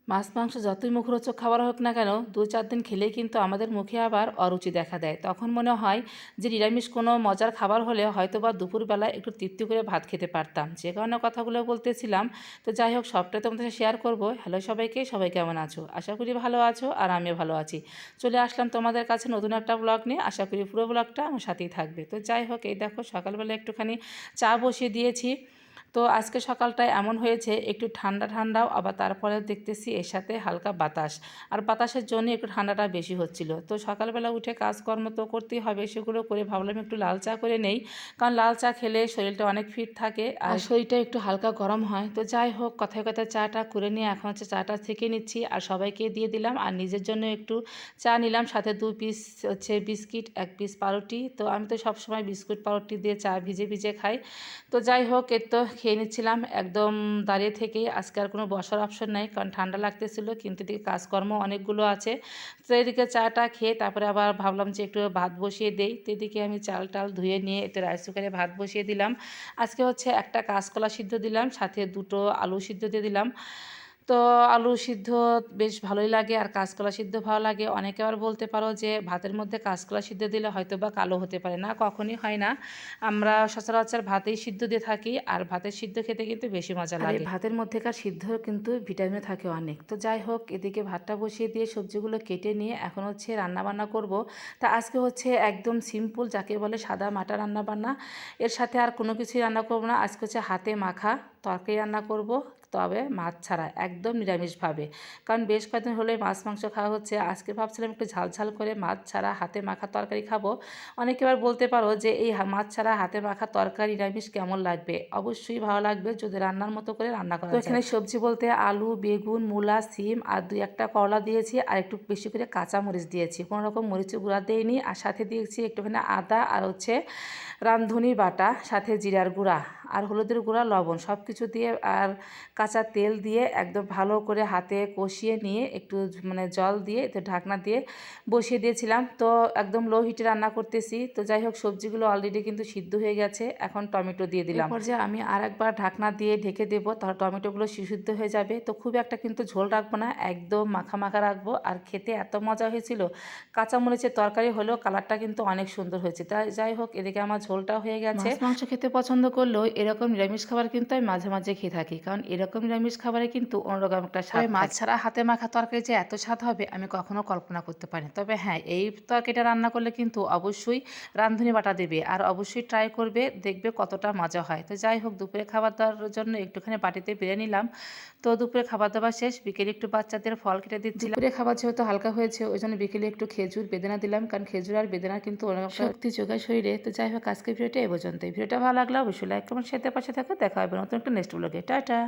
মাছ মাংস যতই মুখরোচক খাবার হোক না কেন 2-4 দিন খেলেই কিন্তু আমাদের মুখে আবার অরুচি দেখা দেয়। তখন মনে হয় যে নিরামিষ কোনো মজার খাবার হলে হয়তোবা দুপুরবেলা একটু তৃপ্তি করে ভাত খেতে পারতাম। যে কারণে কথাগুলো বলতেছিলাম। তো যাই হোক, সবটাই তোমাদের সাথে শেয়ার করব। হ্যালো সবাইকে, সবাই কেমন আছো? আশা করি ভালো আছো আর আমিও ভালো আছি। চলে আসলাম তোমাদের কাছে নতুন একটা ব্লগ নিয়ে। আশা করি পুরো ব্লগটা আমার সাথেই থাকবে। তো যাই হোক, এই দেখো সকালবেলা একটুখানি চা বসিয়ে দিয়েছি। তো আজকে সকালটায় এমন হয়েছে একটু ঠান্ডা ঠান্ডাও, আবার তারপরে দেখতেছি এর সাথে হালকা বাতাস, আর বাতাসের জন্য একটু ঠান্ডাটা বেশি হচ্ছিল। তো সকালবেলা উঠে কাজকর্ম তো করতেই হবে, সেগুলো করে ভাবলাম একটু লাল চা করে নেই, কারণ লাল চা খেলে শরীরটা অনেক ফিট থাকে আর শরীরটা একটু হালকা গরম হয়। তো যাই হোক, কথায় কথায় চাটা করে নিয়ে এখন হচ্ছে চাটা থেকে নিচ্ছি আর সবাইকে দিয়ে দিলাম, আর নিজের জন্য একটু চা নিলাম, সাথে 2 পিস হচ্ছে বিস্কিট, 1 পিস পাউরুটি। তো আমি তো সবসময় বিস্কুট পাউরুটি দিয়ে চা ভিজে ভিজে খাই। তো যাই হোক, এর তো খেয়ে নিচ্ছিলাম একদম দাঁড়িয়ে থেকেই। আজকে আর কোনো বসার অপশন নাই, কারণ ঠান্ডা লাগতেছিল, কিন্তু এদিকে কাজকর্ম অনেকগুলো আছে। তো এদিকে চাটা খেয়ে তারপরে আবার ভাবলাম যে একটু ভাত বসিয়ে দেই। তো এদিকে আমি চাল টাল ধুয়ে নিয়ে এতে রাইস কুকারে ভাত বসিয়ে দিলাম। আজকে হচ্ছে একটা কাঁচকলা সিদ্ধ দিলাম, সাথে 2টো আলু সিদ্ধ দিয়ে দিলাম। তো আলু সিদ্ধ বেশ ভালোই লাগে, আর কাঁচকলা সিদ্ধ ভালো লাগে। অনেকে আবার বলতে পারো যে ভাতের মধ্যে কাঁচকলা সিদ্ধ দিলে হয়তো বা কালো হতে পারে, না, কখনই হয় না। আমরা সচরাচর ভাতেই সিদ্ধ দিয়ে থাকি, আর ভাতের সিদ্ধ খেতে কিন্তু বেশি মজা লাগে। ভাতের মধ্যেকার সিদ্ধ কিন্তু ভিটামিন থাকে অনেক। তো যাই হোক, এদিকে ভাতটা বসিয়ে দিয়ে সবজিগুলো কেটে নিয়ে এখন হচ্ছে রান্নাবান্না করব। তা আজকে হচ্ছে একদম সিম্পল, যাকে বলে সাদা মাটা রান্নাবান্না। এর সাথে আর কোনো কিছুই রান্না করব না। আজকে হচ্ছে হাতে মাখা তরকারি রান্না করব, তবে মাছ ছাড়া, একদম নিরামিষভাবে। কারণ বেশ কয়েকদিন হলে মাছ মাংস খাওয়া হচ্ছে। আজকে ভাবছিলাম একটু ঝাল ঝাল করে মাছ ছাড়া হাতে মাখা তরকারি খাবো। অনেকে এবার বলতে পারো যে এই মাছ ছাড়া হাতে মাখা তরকারি নিরামিষ কেমন লাগবে? অবশ্যই ভালো লাগবে যদি রান্নার মতো করে রান্না করা যায়। তো এখানে সবজি বলতে আলু, বেগুন, মূলা, সিম আর 2-1টা করলা দিয়েছি, আর একটু বেশি করে কাঁচা মরিচ দিয়েছি। কোনো রকম মরিচের গুঁড়া দেইনি, আর সাথে দিয়েছি একটুখানি আদা আর হচ্ছে রাঁধুনি বাটা, সাথে জিরার গুঁড়া আর হলুদের গুঁড়া, লবণ সব কিছু দিয়ে আর কাঁচা তেল দিয়ে একদম ভালো করে হাতে কষিয়ে নিয়ে একটু মানে জল দিয়ে এতে ঢাকনা দিয়ে বসিয়ে দিয়েছিলাম। তো একদম লো হিটে রান্না করতেছি। তো যাই হোক, সবজিগুলো অলরেডি কিন্তু সিদ্ধ হয়ে গেছে। এখন টমেটো দিয়ে দিলাম। এরপর যে আমি আর একবার ঢাকনা দিয়ে ঢেকে দেবো, তাহলে টমেটোগুলো সিদ্ধ হয়ে যাবে। তো খুব একটা কিন্তু ঝোল রাখবো না, একদম মাখা মাখা রাখবো। আর খেতে এত মজা হয়েছিল, কাঁচামরিচের তরকারি হলেও কালারটা কিন্তু অনেক সুন্দর হয়েছে। তাই যাই হোক, এদিকে আমার ঝোলটা হয়ে গেছে। মাছ মাংস খেতে পছন্দ করলেও এরকম নিরামিষ খাবার কিন্তু আমি মাঝে মাঝে খেয়ে থাকি, কারণ এরকম নিরামিষ খাবারে কিন্তু অন্যরকম একটা স্বাদ থাকে। মাছ ছাড়া হাতে মাখা তরকারি যে এত স্বাদ হবে আমি কখনো কল্পনা করতে পারিনি। তবে হ্যাঁ, এই তরকারিটা রান্না করলে কিন্তু অবশ্যই রাঁধুনি বাটা দেবে, আর অবশ্যই ট্রাই করবে, দেখবে কতটা মজা হয়। তো যাই হোক, দুপুরে খাবার দাবার জন্য একটুখানি বাটিতে বেড়ে নিলাম। তো দুপুরে খাবার দাবার শেষ, বিকেলে একটু বাচ্চাদের ফল কেটে দিচ্ছিলাম। দুপুরে খাবার যেহেতু হালকা হয়েছে, ওই জন্য বিকেলে একটু খেজুর বেদানা দিলাম, কারণ খেজুর আর বেদানা কিন্তু অনেক শক্তি যোগায় শরীরে। তো যাই হোক, আজকে ভিডিওটা এই পর্যন্তই। ভিডিওটা ভালো লাগলে অবশ্যই লাইক কমেন্ট শেয়ার পাশে থাকো। দেখা হবে নতুন একটা নেক্সট ব্লগে। টাটা।